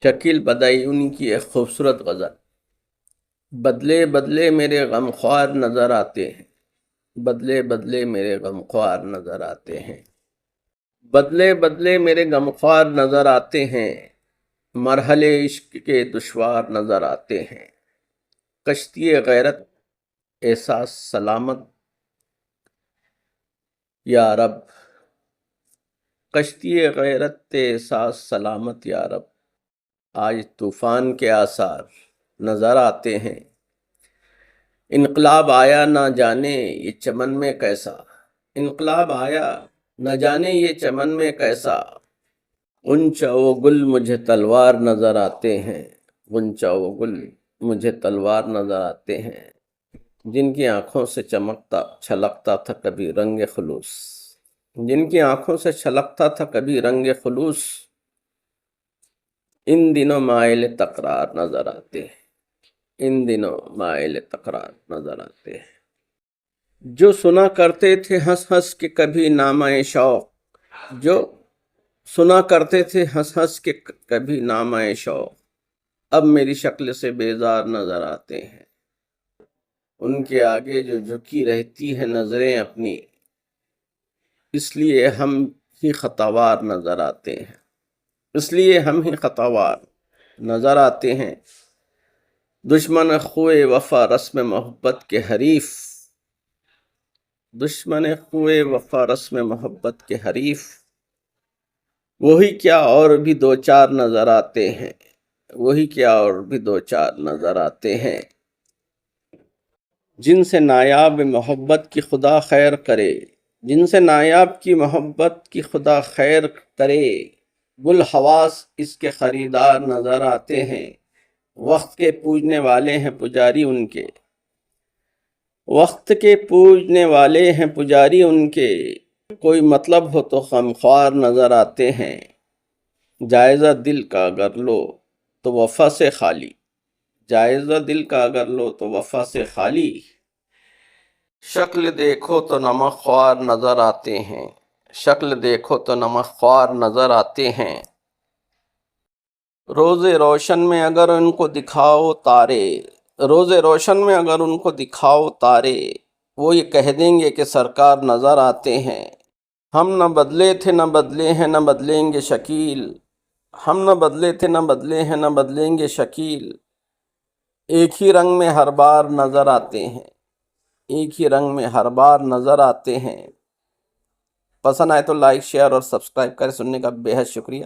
شکیل بدایونی کی ایک خوبصورت غزل۔ بدلے بدلے میرے غمخوار نظر آتے ہیں، بدلے بدلے میرے غمخوار نظر آتے ہیں، بدلے بدلے میرے غمخوار نظر آتے ہیں، مرحلے عشق کے دشوار نظر آتے ہیں، کشتی غیرت احساس سلامت یا رب، کشتی غیرت احساس سلامت یا رب، آج طوفان کے آثار نظر آتے ہیں، انقلاب آیا نہ جانے یہ چمن میں کیسا، انقلاب آیا نہ جانے یہ چمن میں کیسا، غنچہ و گل مجھے تلوار نظر آتے ہیں، غنچہ و گل مجھے تلوار نظر آتے ہیں، جن کی آنکھوں سے چمکتا چھلکتا تھا کبھی رنگ خلوص، جن کی آنکھوں سے چھلکتا تھا کبھی رنگ خلوص، ان دنوں مائل تکرار نظر آتے ہیں، ان دنوں مائل تکرار نظر آتے ہیں، جو سنا کرتے تھے ہنس ہنس کے کبھی نامہ شوق، جو سنا کرتے تھے ہنس ہنس کے کبھی نامہ شوق، اب میری شکل سے بیزار نظر آتے ہیں، ان کے آگے جو جھکی رہتی ہے نظریں اپنی، اس لیے ہم ہی خطاوار نظر آتے ہیں، اس لیے ہم ہی خطاوار نظر آتے ہیں، دشمن خوئے وفا رسم محبت کے حریف، دشمن خوئے وفا رسم محبت کے حریف، وہی کیا اور بھی دو چار نظر آتے ہیں، وہی کیا اور بھی دو چار نظر آتے ہیں، جن سے نایاب محبت کی خدا خیر کرے، جن سے نایاب کی محبت کی خدا خیر کرے، گل حواس اس کے خریدار نظر آتے ہیں، وقت کے پوجنے والے ہیں پجاری ان کے، وقت کے پوجنے والے ہیں پجاری ان کے، کوئی مطلب ہو تو غمخوار نظر آتے ہیں، جائزہ دل کا اگر لو تو وفا سے خالی، جائزہ دل کا اگر لو تو وفا سے خالی، شکل دیکھو تو نمک خوار نظر آتے ہیں، شکل دیکھو تو نمک خوار نظر آتے ہیں، روز روشن میں اگر ان کو دکھاؤ تارے، روز روشن میں اگر ان کو دکھاؤ تارے، وہ یہ کہہ دیں گے کہ سرکار نظر آتے ہیں، ہم نہ بدلے تھے نہ بدلے ہیں نہ بدلیں گے شکیل، ہم نہ بدلے تھے نہ بدلے ہیں نہ بدلیں گے شکیل، ایک ہی رنگ میں ہر بار نظر آتے ہیں، ایک ہی رنگ میں ہر بار نظر آتے ہیں۔ پسند آئے تو لائک شیئر اور سبسکرائب کریں، سننے کا بے حد شکریہ۔